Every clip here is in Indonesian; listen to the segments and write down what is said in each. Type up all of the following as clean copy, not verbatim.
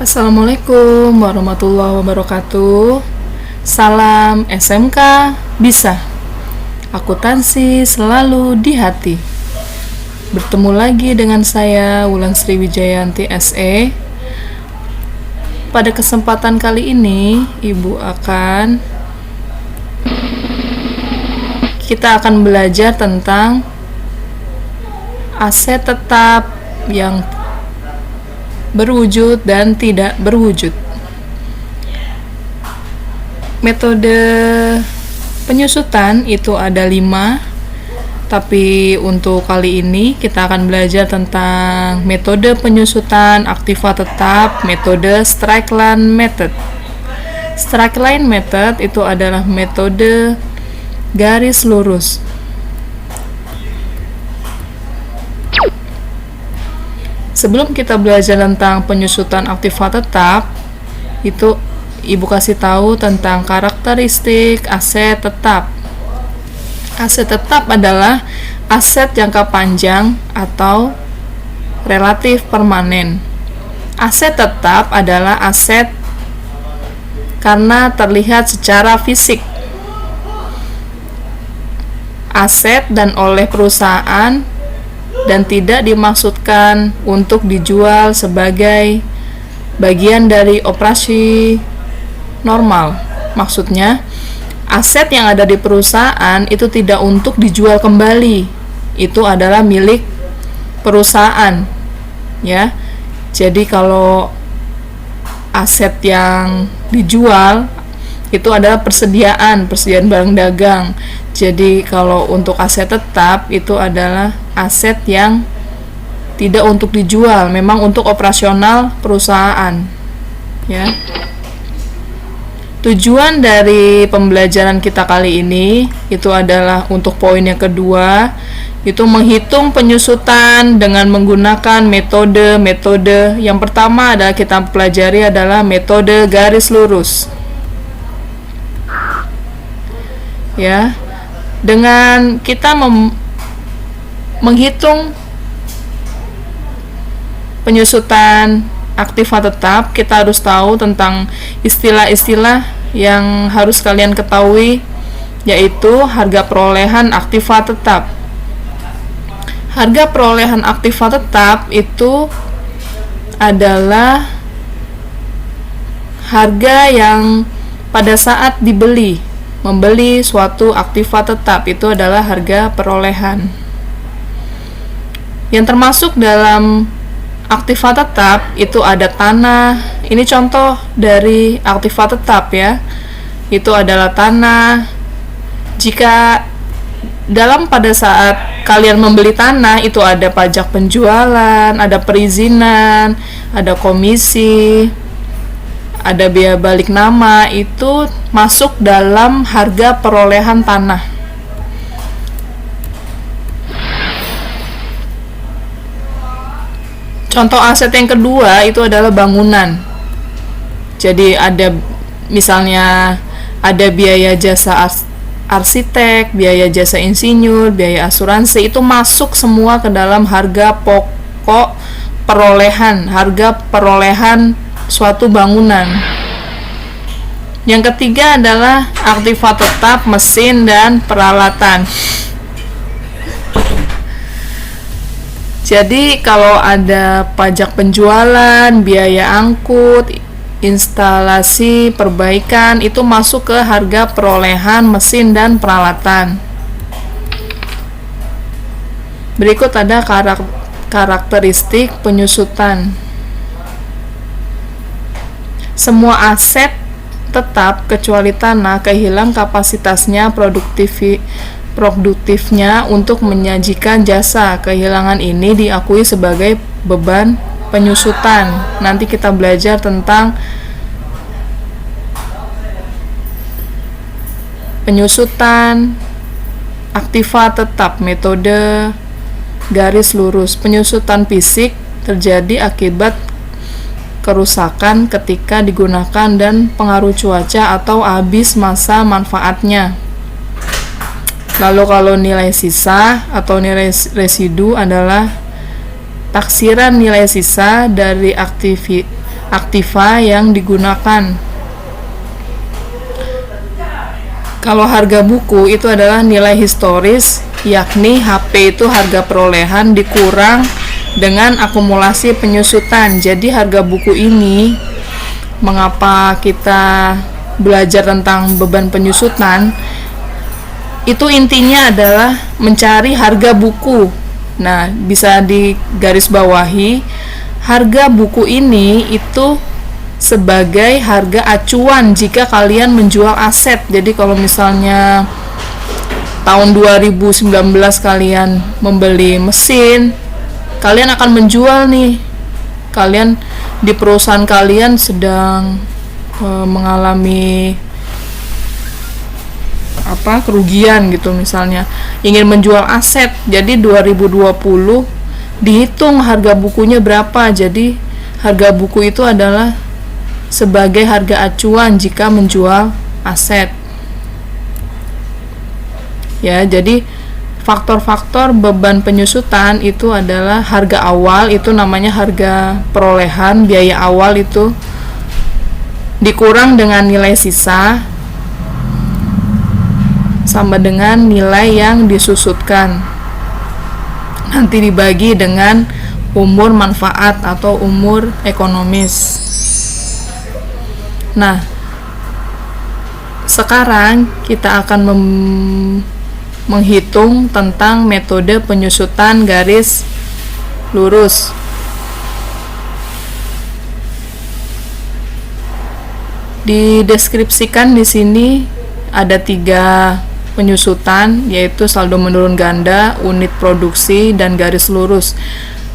Assalamualaikum warahmatullahi wabarakatuh. Salam SMK bisa. Akuntansi selalu di hati. Bertemu lagi dengan saya Wulan Sri Wijayanti SE. Pada kesempatan kali ini, kita akan belajar tentang aset tetap yang berwujud dan tidak berwujud. Metode penyusutan itu ada 5, tapi untuk kali ini kita akan belajar tentang metode penyusutan aktiva tetap, metode strike line method. Strike line method itu adalah metode garis lurus. Sebelum kita belajar tentang penyusutan aktiva tetap, itu Ibu kasih tahu tentang karakteristik aset tetap. Aset tetap adalah aset jangka panjang atau relatif permanen. Aset tetap adalah aset karena terlihat secara fisik. Aset dan oleh perusahaan dan tidak dimaksudkan untuk dijual sebagai bagian dari operasi normal. Maksudnya, aset yang ada di perusahaan itu tidak untuk dijual kembali. Itu adalah milik perusahaan. Ya. Jadi kalau aset yang dijual itu adalah persediaan barang dagang. Jadi kalau untuk aset tetap itu adalah aset yang tidak untuk dijual, memang untuk operasional perusahaan. Ya. Tujuan dari pembelajaran kita kali ini itu adalah untuk poin yang kedua, itu menghitung penyusutan dengan menggunakan metode. Yang pertama adalah kita pelajari adalah metode garis lurus. Ya. Dengan kita menghitung penyusutan aktiva tetap, kita harus tahu tentang istilah-istilah yang harus kalian ketahui, yaitu harga perolehan aktiva tetap. Harga perolehan aktiva tetap itu adalah harga yang pada saat membeli suatu aktiva tetap itu adalah harga perolehan. Yang termasuk dalam aktiva tetap itu ada tanah. Ini contoh dari aktiva tetap ya. Itu adalah tanah. Jika pada saat kalian membeli tanah itu ada pajak penjualan, ada perizinan, ada komisi, ada biaya balik nama, itu masuk dalam harga perolehan tanah. Contoh aset yang kedua itu adalah bangunan. Jadi misalnya ada biaya jasa arsitek, biaya jasa insinyur, biaya asuransi, itu masuk semua ke dalam harga pokok perolehan, harga perolehan suatu bangunan. Yang ketiga adalah aktiva tetap mesin dan peralatan. Jadi kalau ada pajak penjualan, biaya angkut, instalasi, perbaikan, itu masuk ke harga perolehan mesin dan peralatan. Berikut ada karakteristik penyusutan. Semua aset tetap kecuali tanah kehilangan kapasitasnya produktifnya untuk menyajikan jasa. Kehilangan ini diakui sebagai beban penyusutan. Nanti kita belajar tentang penyusutan aktiva tetap, metode garis lurus. Penyusutan fisik terjadi akibat kerusakan ketika digunakan dan pengaruh cuaca atau habis masa manfaatnya. Lalu kalau nilai sisa atau nilai residu adalah taksiran nilai sisa dari aktiva yang digunakan. Kalau harga buku itu adalah nilai historis, yakni HP itu harga perolehan dikurang dengan akumulasi penyusutan. Jadi harga buku ini, mengapa kita belajar tentang beban penyusutan, itu intinya adalah mencari harga buku. Nah, bisa digarisbawahi, harga buku ini itu sebagai harga acuan jika kalian menjual aset. Jadi kalau misalnya tahun 2019 kalian membeli mesin, kalian akan menjual nih. Kalian di perusahaan kalian sedang mengalami kerugian gitu, misalnya ingin menjual aset. Jadi 2020 dihitung harga bukunya berapa. Jadi harga buku itu adalah sebagai harga acuan jika menjual aset. Ya, jadi faktor-faktor beban penyusutan itu adalah harga awal, itu namanya harga perolehan, biaya awal itu dikurang dengan nilai sisa sama dengan nilai yang disusutkan, nanti dibagi dengan umur manfaat atau umur ekonomis. Nah, sekarang kita akan menghitung tentang metode penyusutan garis lurus. Dideskripsikan di sini ada 3 penyusutan, yaitu saldo menurun ganda, unit produksi, dan garis lurus.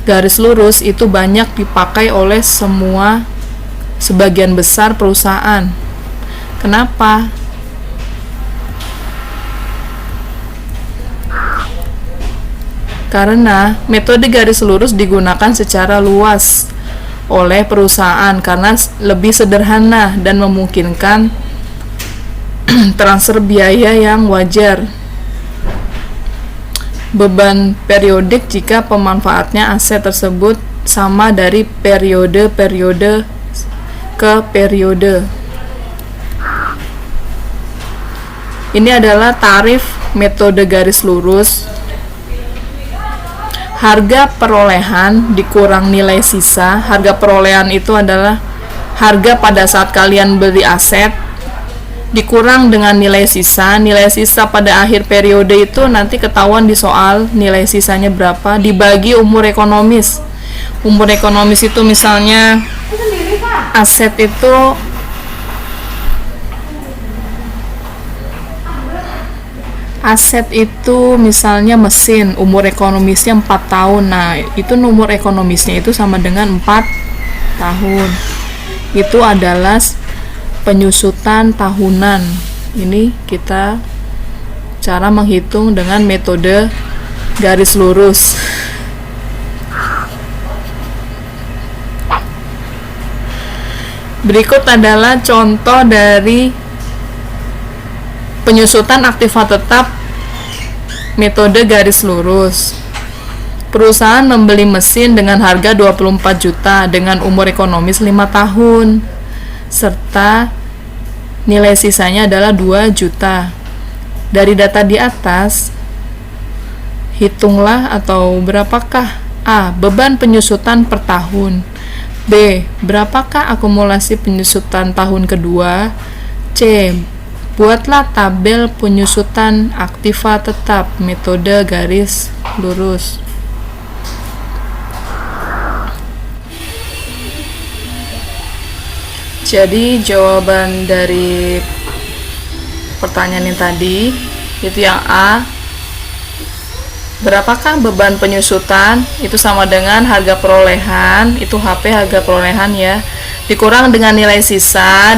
Garis lurus itu banyak dipakai oleh sebagian besar perusahaan. Kenapa? Karena metode garis lurus digunakan secara luas oleh perusahaan karena lebih sederhana dan memungkinkan transfer biaya yang wajar. Beban periodik jika pemanfaatnya aset tersebut sama dari periode ke periode. Ini adalah tarif metode garis lurus. Harga perolehan dikurang nilai sisa. Harga perolehan itu adalah harga pada saat kalian beli aset dikurang dengan nilai sisa. Nilai sisa pada akhir periode itu nanti ketahuan di soal nilai sisanya berapa, dibagi umur ekonomis. Umur ekonomis itu misalnya aset itu misalnya mesin, umur ekonomisnya 4 tahun. Nah, itu umur ekonomisnya itu sama dengan 4 tahun. Itu adalah penyusutan tahunan. Ini kita cara menghitung dengan metode garis lurus. Berikut adalah contoh dari penyusutan aktiva tetap metode garis lurus. Perusahaan membeli mesin dengan harga 24 juta dengan umur ekonomis 5 tahun serta nilai sisanya adalah 2 juta. Dari data di atas, hitunglah atau berapakah A. beban penyusutan per tahun, B. berapakah akumulasi penyusutan tahun kedua, C. buatlah tabel penyusutan aktiva tetap metode garis lurus. Jadi jawaban dari pertanyaan yang tadi itu yang A, berapakah beban penyusutan, itu sama dengan harga perolehan, itu HP harga perolehan ya, dikurang dengan nilai sisa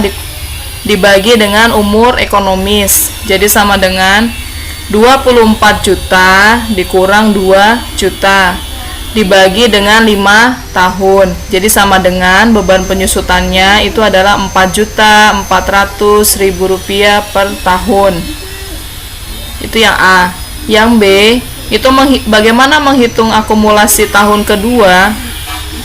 dibagi dengan umur ekonomis. Jadi sama dengan 24 juta dikurang 2 juta dibagi dengan 5 tahun. Jadi sama dengan beban penyusutannya itu adalah 4.400.000 rupiah per tahun. Itu yang A. Yang B, itu bagaimana menghitung akumulasi tahun kedua?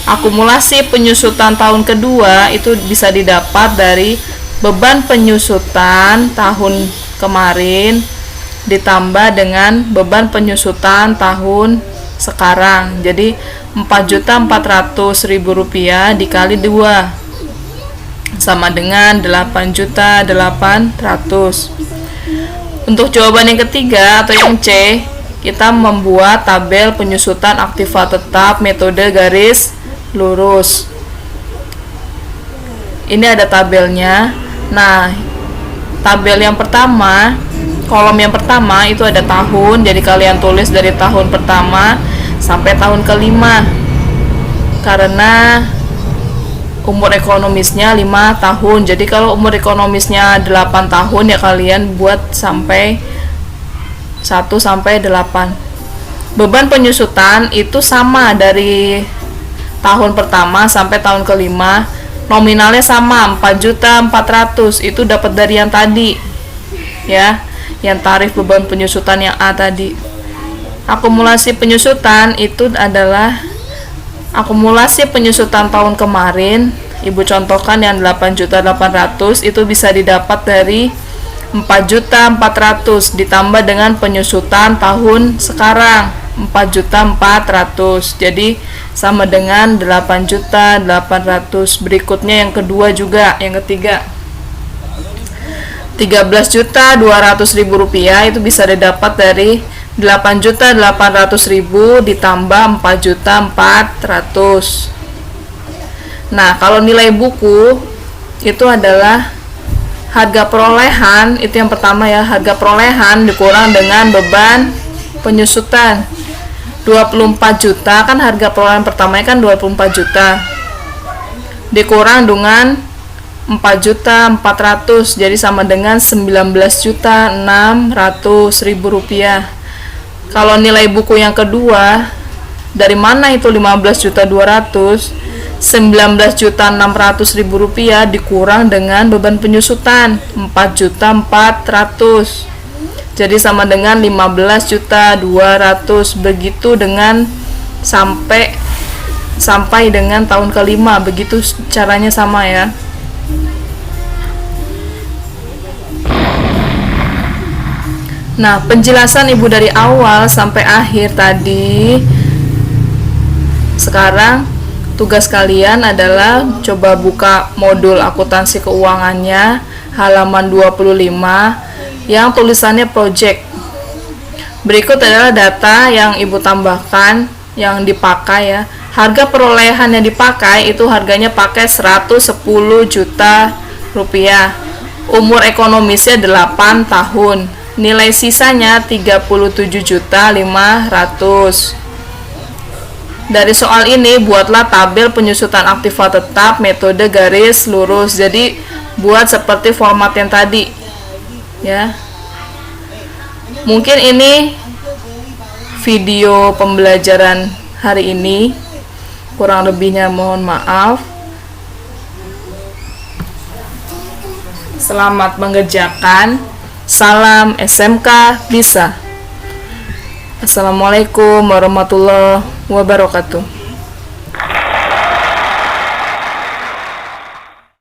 Akumulasi penyusutan tahun kedua itu bisa didapat dari beban penyusutan tahun kemarin ditambah dengan beban penyusutan tahun sekarang. Jadi 4.400.000 rupiah dikali 2 sama dengan 8.800.000. Untuk jawaban yang ketiga atau yang C, kita membuat tabel penyusutan aktiva tetap metode garis lurus. Ini ada tabelnya. Nah, tabel yang pertama, kolom yang pertama itu ada tahun, jadi kalian tulis dari tahun pertama sampai tahun kelima, karena umur ekonomisnya 5 tahun. Jadi kalau umur ekonomisnya 8 tahun ya kalian buat sampai 1 sampai 8. Beban penyusutan itu sama dari tahun pertama sampai tahun kelima. Nominalnya sama 4.400.000, itu dapat dari yang tadi ya, yang tarif beban penyusutan yang A tadi. Akumulasi penyusutan itu adalah akumulasi penyusutan tahun kemarin. Ibu contohkan yang 8.800.000 itu bisa didapat dari 4.400.000 ditambah dengan penyusutan tahun sekarang 4.400.000, jadi sama dengan 8.800.000. Berikutnya yang kedua juga, yang ketiga 13.200.000 rupiah itu bisa didapat dari 8.800.000 ditambah 4.400.000. Nah, kalau nilai buku itu adalah harga perolehan, itu yang pertama ya, harga perolehan dikurang dengan beban penyusutan. 24 juta kan harga perolehan pertamanya kan 24 juta. Dikurang dengan 4.400.000, jadi sama dengan 19.600.000 rupiah. Kalau nilai buku yang kedua, dari mana itu 15.200.000? 19.600.000 rupiah dikurang dengan beban penyusutan 4.400.000, jadi sama dengan 15.200.000. begitu dengan sampai dengan tahun kelima, begitu caranya sama ya. Nah, penjelasan ibu dari awal sampai akhir tadi. Sekarang tugas kalian adalah coba buka modul akuntansi keuangannya halaman 25 yang tulisannya project. Berikut adalah data yang ibu tambahkan yang dipakai ya. Harga perolehan yang dipakai itu harganya pakai 110 juta rupiah. Umur ekonomisnya 8 tahun. Nilai sisanya 37.500.000. Dari soal ini buatlah tabel penyusutan aktiva tetap metode garis lurus. Jadi buat seperti format yang tadi ya. Mungkin ini video pembelajaran hari ini, kurang lebihnya mohon maaf. Selamat mengerjakan. Salam SMK Bisa. Assalamualaikum warahmatullahi wabarakatuh.